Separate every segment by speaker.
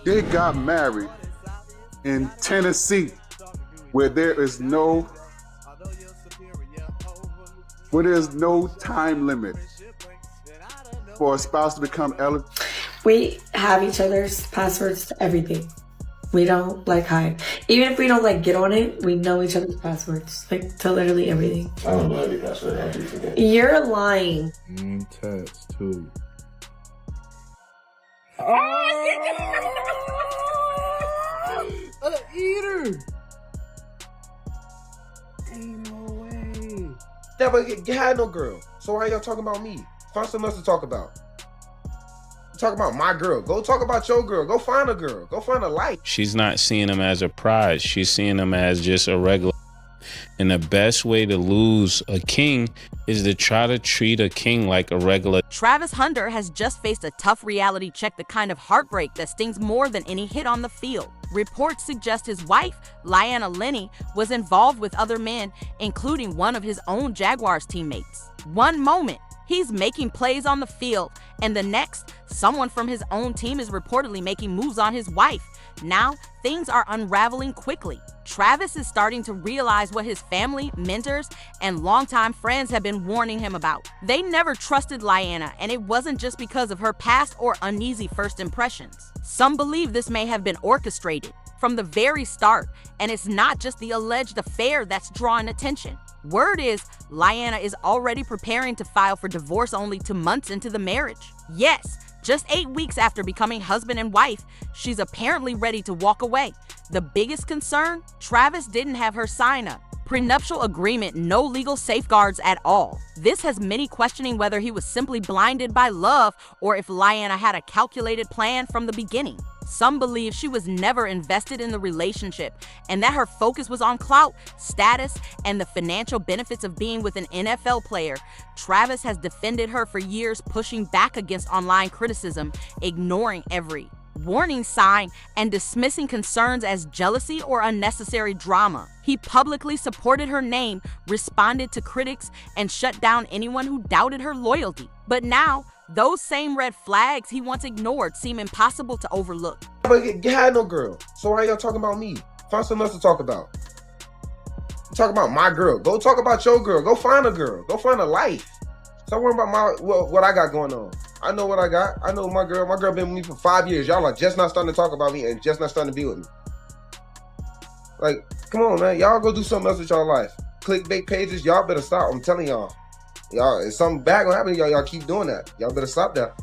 Speaker 1: They got married in Tennessee, where there's no time limit for a spouse to become eligible.
Speaker 2: We have each other's passwords to everything. We don't hide. Even if we don't get on it, we know each other's passwords, to literally everything.
Speaker 3: I don't know every password. I do forget.
Speaker 2: You're lying.
Speaker 4: Text too. Eater. Ain't no way.
Speaker 3: Never had no girl. So why y'all talking about me? Find something else to talk about. Talk about my girl. Go talk about your girl. Go find a girl. Go find a life.
Speaker 5: She's not seeing him as a prize. She's seeing him as just a regular. And the best way to lose a king is to try to treat a king like a regular.
Speaker 6: Travis Hunter has just faced a tough reality check, the kind of heartbreak that stings more than any hit on the field. Reports suggest his wife, Lyanna Lenny, was involved with other men, including one of his own Jaguars teammates. One moment, he's making plays on the field, and the next, someone from his own team is reportedly making moves on his wife. Now, things are unraveling quickly. Travis is starting to realize what his family, mentors, and longtime friends have been warning him about. They never trusted Lyanna, and it wasn't just because of her past or uneasy first impressions. Some believe this may have been orchestrated from the very start, and it's not just the alleged affair that's drawing attention. Word is, Lyanna is already preparing to file for divorce only 2 months into the marriage. Yes, just 8 weeks after becoming husband and wife, she's apparently ready to walk away. The biggest concern? Travis didn't have her sign a prenuptial agreement, no legal safeguards at all. This has many questioning whether he was simply blinded by love or if Lyanna had a calculated plan from the beginning. Some believe she was never invested in the relationship and that her focus was on clout, status, and the financial benefits of being with an NFL player. Travis has defended her for years, pushing back against online criticism, ignoring every warning sign, and dismissing concerns as jealousy or unnecessary drama. He publicly supported her name, responded to critics, and shut down anyone who doubted her loyalty. But now, those same red flags he once ignored seem impossible to overlook.
Speaker 3: Never had no girl. So why y'all talking about me? Find something else to talk about. Talk about my girl. Go talk about your girl. Go find a girl. Go find a life. Stop worrying about what I got going on. I know what I got. I know my girl. My girl been with me for 5 years. Y'all are just not starting to talk about me and just not starting to be with me. Come on, man. Y'all go do something else with y'all life. Clickbait pages, y'all better stop. I'm telling y'all. Y'all, if something bad gonna happen to y'all, y'all keep doing that. Y'all better stop that.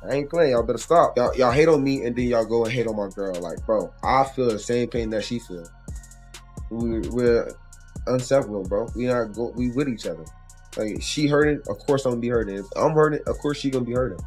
Speaker 3: I ain't playing. Y'all better stop. Y'all hate on me and then y'all go and hate on my girl. Bro, I feel the same pain that she feels. We're inseparable, bro. We with each other. She hurting, of course I'm gonna be hurting. If I'm hurting, of course she gonna be hurting.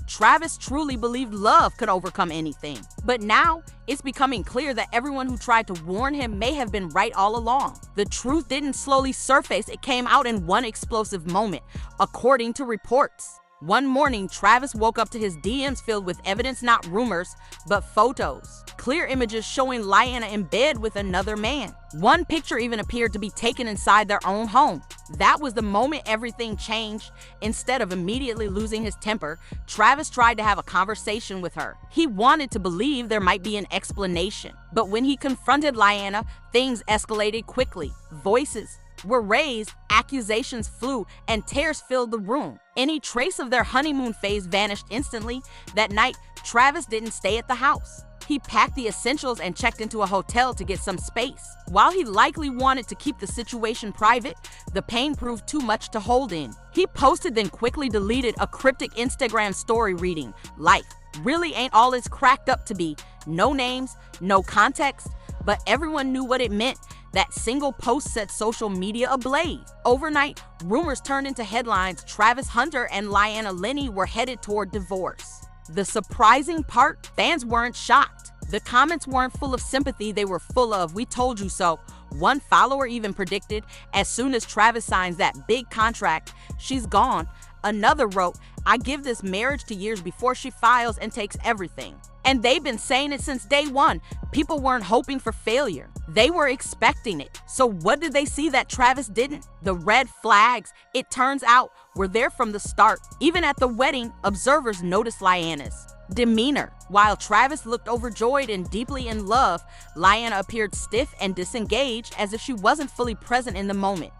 Speaker 6: Travis truly believed love could overcome anything. But now, it's becoming clear that everyone who tried to warn him may have been right all along. The truth didn't slowly surface, it came out in one explosive moment, according to reports. One morning, Travis woke up to his DMs filled with evidence, not rumors, but photos. Clear images showing Lyanna in bed with another man. One picture even appeared to be taken inside their own home. That was the moment everything changed. Instead of immediately losing his temper, Travis tried to have a conversation with her. He wanted to believe there might be an explanation. But when he confronted Lyanna, things escalated quickly. Voices were raised, accusations flew, and tears filled the room. Any trace of their honeymoon phase vanished instantly. That night, Travis didn't stay at the house. He packed the essentials and checked into a hotel to get some space. While he likely wanted to keep the situation private, the pain proved too much to hold in. He posted then quickly deleted a cryptic Instagram story reading, "Life really ain't all it's cracked up to be." No names, no context, but everyone knew what it meant. That single post set social media ablaze. Overnight, rumors turned into headlines. Travis Hunter and Lyanna Lenny were headed toward divorce. The surprising part, fans weren't shocked. The comments weren't full of sympathy, they were full of, "We told you so." One follower even predicted, "As soon as Travis signs that big contract, she's gone." Another wrote, "I give this marriage to years before she files and takes everything." And they've been saying it since day one. People weren't hoping for failure. They were expecting it. So what did they see that Travis didn't? The red flags, it turns out, were there from the start. Even at the wedding, observers noticed Lyanna's demeanor. While Travis looked overjoyed and deeply in love, Lyanna appeared stiff and disengaged, as if she wasn't fully present in the moment.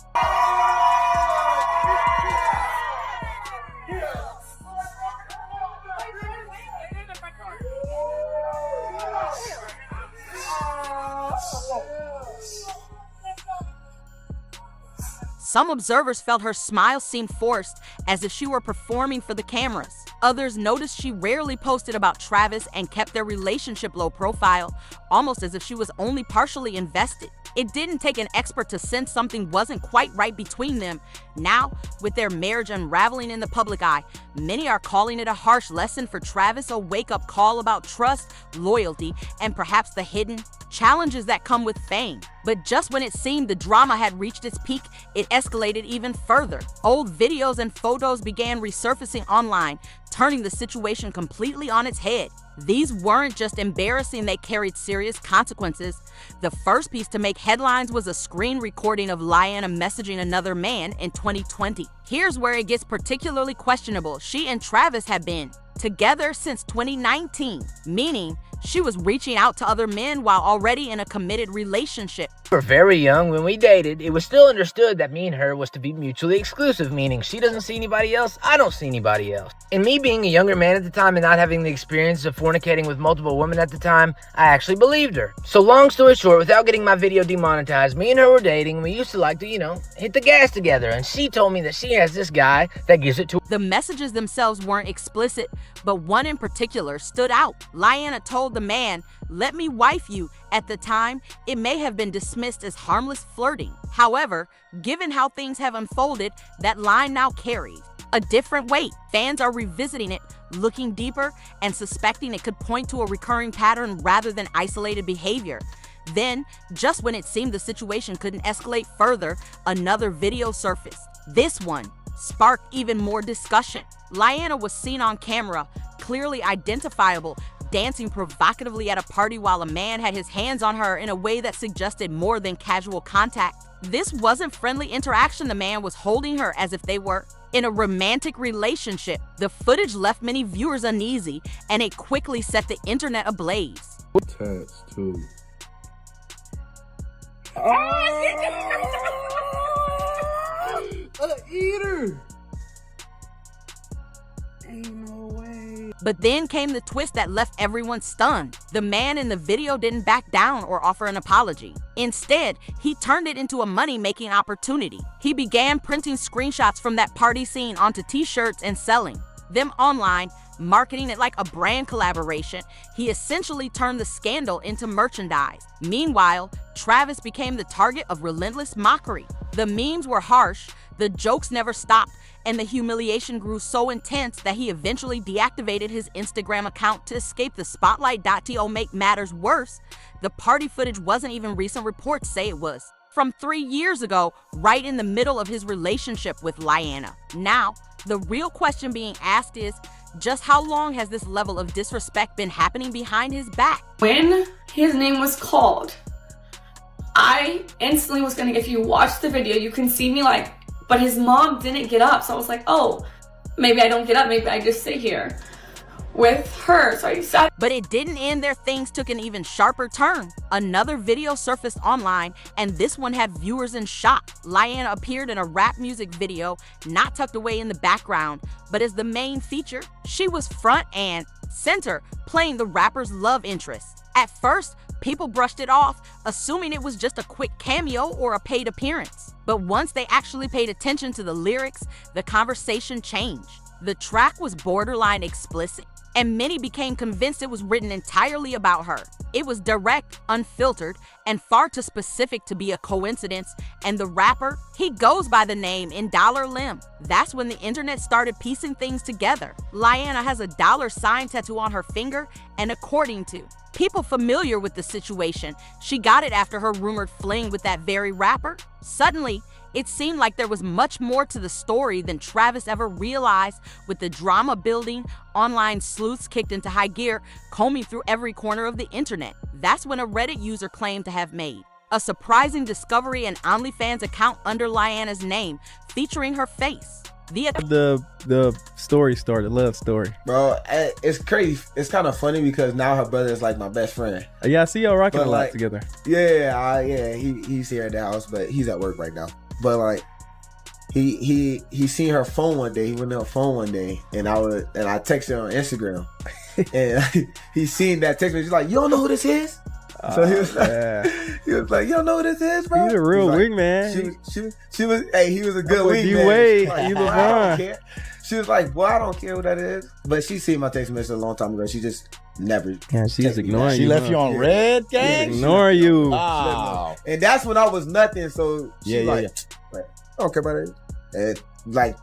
Speaker 6: Some observers felt her smile seemed forced, as if she were performing for the cameras. Others noticed she rarely posted about Travis and kept their relationship low profile, almost as if she was only partially invested. It didn't take an expert to sense something wasn't quite right between them. Now, with their marriage unraveling in the public eye, many are calling it a harsh lesson for Travis, a wake-up call about trust, loyalty, and perhaps the hidden challenges that come with fame. But just when it seemed the drama had reached its peak, it escalated even further. Old videos and photos began resurfacing online, turning the situation completely on its head. These weren't just embarrassing, they carried serious consequences. The first piece to make headlines was a screen recording of Lyanna messaging another man in 2020. Here's where it gets particularly questionable. She and Travis had been together since 2019, meaning she was reaching out to other men while already in a committed relationship.
Speaker 7: We were very young when we dated. It was still understood that me and her was to be mutually exclusive, meaning she doesn't see anybody else, I don't see anybody else. And me being a younger man at the time and not having the experience of fornicating with multiple women at the time, I actually believed her. So long story short, without getting my video demonetized, me and her were dating. We used to like to, hit the gas together. And she told me that she has this guy that gives it to her.
Speaker 6: The messages themselves weren't explicit, but one in particular stood out. Lyanna told the man, "Let me wife you." At the time, it may have been dismissed as harmless flirting. However, given how things have unfolded, that line now carries a different weight. Fans are revisiting it, looking deeper, and suspecting it could point to a recurring pattern rather than isolated behavior. Then, just when it seemed the situation couldn't escalate further, another video surfaced. This one sparked even more discussion. Lyanna was seen on camera, clearly identifiable, dancing provocatively at a party while a man had his hands on her in a way that suggested more than casual contact. This wasn't friendly interaction. The man was holding her as if they were in a romantic relationship. The footage left many viewers uneasy, and it quickly set the internet ablaze.
Speaker 4: Tats too. Eater. Ain't no way.
Speaker 6: But then came the twist that left everyone stunned. The man in the video didn't back down or offer an apology. Instead, he turned it into a money-making opportunity. He began printing screenshots from that party scene onto t-shirts and selling them online, marketing it like a brand collaboration. He essentially turned the scandal into merchandise. Meanwhile, Travis became the target of relentless mockery. The memes were harsh, the jokes never stopped, and the humiliation grew so intense that he eventually deactivated his Instagram account to escape the spotlight. To make matters worse, the party footage wasn't even recent reports say it was from 3 years ago, right in the middle of his relationship with Lyanna. Now, the real question being asked is, just how long has this level of disrespect been happening behind his back?
Speaker 2: When his name was called, I instantly was gonna, if you watch the video, you can see me but his mom didn't get up. So I was like, oh, maybe I don't get up. Maybe I just sit here with her. So I sat.
Speaker 6: But it didn't end there. Things took an even sharper turn. Another video surfaced online, and this one had viewers in shock. Lyanna appeared in a rap music video, not tucked away in the background, but as the main feature. She was front and center, playing the rapper's love interest. At first, people brushed it off, assuming it was just a quick cameo or a paid appearance. But once they actually paid attention to the lyrics, the conversation changed. The track was borderline explicit, and many became convinced it was written entirely about her. It was direct, unfiltered, and far too specific to be a coincidence. And the rapper, he goes by the name in Dollar Lim. That's when the internet started piecing things together. Lyanna has a $sign tattoo on her finger, and according to people familiar with the situation, she got it after her rumored fling with that very rapper. Suddenly, it seemed like there was much more to the story than Travis ever realized. With the drama building, online sleuths kicked into high gear, combing through every corner of the internet. That's when a Reddit user claimed to have made a surprising discovery: an OnlyFans account under Lyanna's name, featuring her face.
Speaker 8: The story started, love story.
Speaker 3: Bro, it's crazy. It's kind of funny because now her brother is like my best friend.
Speaker 8: Yeah, I see y'all rocking
Speaker 3: But,
Speaker 8: a lot
Speaker 3: like,
Speaker 8: together.
Speaker 3: Yeah. He's here at the house, but he's at work right now. But like, he seen her phone one day. He went to her phone one day, and I texted her on Instagram, and he seen that text. He's like, "You don't know who this is?" So he was like, "You don't know who this is, bro?"
Speaker 8: He's a real
Speaker 3: He's like,
Speaker 8: wingman.
Speaker 3: She was. Hey, he was a good wingman.
Speaker 8: D-Wade,
Speaker 3: Like,
Speaker 8: you
Speaker 3: "Boy,
Speaker 8: LeBron."
Speaker 3: I don't care. She was like, "Boy, I don't care who that is." But she seen my text message a long time ago. She just never.
Speaker 8: Yeah, she's ignoring
Speaker 9: She
Speaker 8: you.
Speaker 9: left you on red, gang?
Speaker 8: Ignore you.
Speaker 9: Wow.
Speaker 3: And that's when I was nothing. So she
Speaker 9: Yeah,
Speaker 3: like, I don't care about it. And like,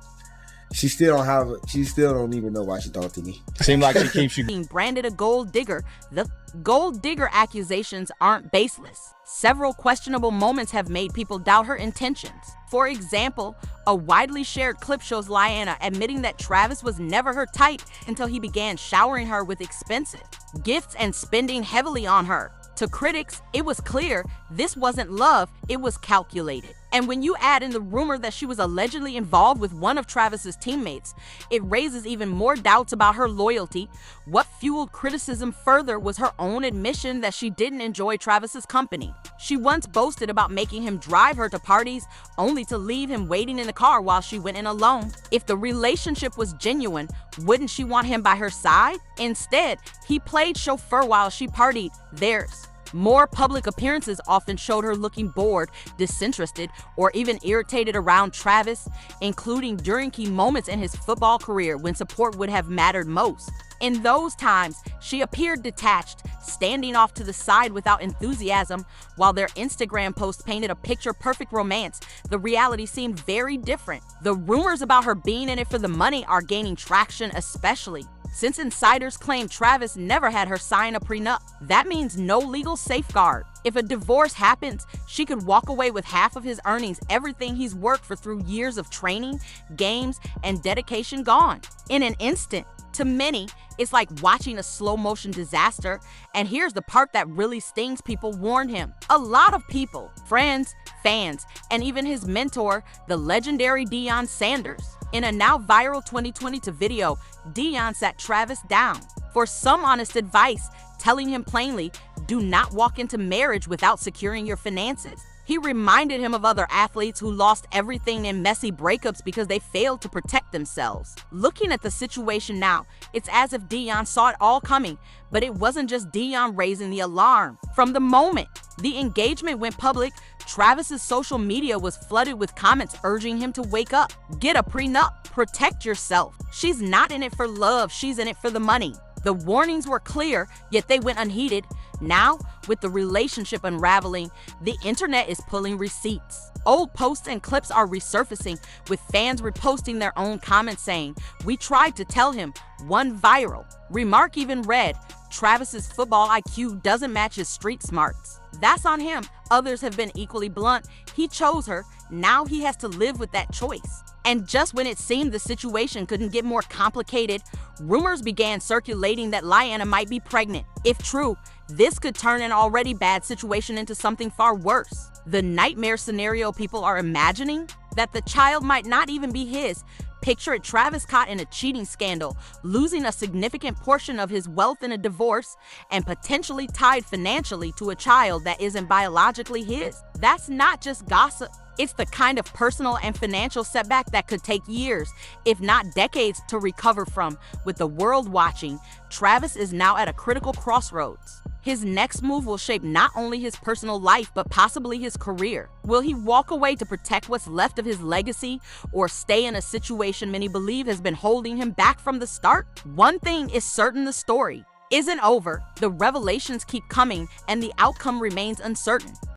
Speaker 3: she still don't even know why she talked to me.
Speaker 9: Seemed like she keeps you.
Speaker 6: Being branded a gold digger, the gold digger accusations aren't baseless. Several questionable moments have made people doubt her intentions. For example, a widely shared clip shows Lyanna admitting that Travis was never her type until he began showering her with expensive gifts and spending heavily on her. To critics, it was clear this wasn't love, it was calculated. And when you add in the rumor that she was allegedly involved with one of Travis's teammates, it raises even more doubts about her loyalty. What fueled criticism further was her own admission that she didn't enjoy Travis's company. She once boasted about making him drive her to parties, only to leave him waiting in the car while she went in alone. If the relationship was genuine, wouldn't she want him by her side? Instead, he played chauffeur while she partied theirs. More public appearances often showed her looking bored, disinterested, or even irritated around Travis, including during key moments in his football career when support would have mattered most. In those times, she appeared detached, standing off to the side without enthusiasm. While their Instagram posts painted a picture-perfect romance, the reality seemed very different. The rumors about her being in it for the money are gaining traction, especially since insiders claim Travis never had her sign a prenup. That means no legal safeguard. If a divorce happens, she could walk away with half of his earnings, everything he's worked for through years of training, games, and dedication gone in an instant. To many, it's like watching a slow-motion disaster. And here's the part that really stings: people warned him. A lot of people, friends, fans, and even his mentor, the legendary Deion Sanders. In a now viral 2022 video, Deion sat Travis down for some honest advice, telling him plainly, do not walk into marriage without securing your finances. He reminded him of other athletes who lost everything in messy breakups because they failed to protect themselves. Looking at the situation now, it's as if Deion saw it all coming, but it wasn't just Deion raising the alarm. From the moment the engagement went public, Travis's social media was flooded with comments urging him to wake up, get a prenup, protect yourself. She's not in it for love, she's in it for the money. The warnings were clear, yet they went unheeded. Now, with the relationship unraveling, the internet is pulling receipts. Old posts and clips are resurfacing, with fans reposting their own comments saying, "We tried to tell him." One viral remark even read, "Travis's football IQ doesn't match his street smarts." That's on him. Others have been equally blunt. He chose her. Now he has to live with that choice. And just when it seemed the situation couldn't get more complicated, rumors began circulating that Lyanna might be pregnant. If true, this could turn an already bad situation into something far worse. The nightmare scenario people are imagining? That the child might not even be his. Picture it: Travis caught in a cheating scandal, losing a significant portion of his wealth in a divorce, and potentially tied financially to a child that isn't biologically his. That's not just gossip. It's the kind of personal and financial setback that could take years, if not decades, to recover from. With the world watching, Travis is now at a critical crossroads. His next move will shape not only his personal life, but possibly his career. Will he walk away to protect what's left of his legacy, or stay in a situation many believe has been holding him back from the start? One thing is certain: the story isn't over. The revelations keep coming, and the outcome remains uncertain.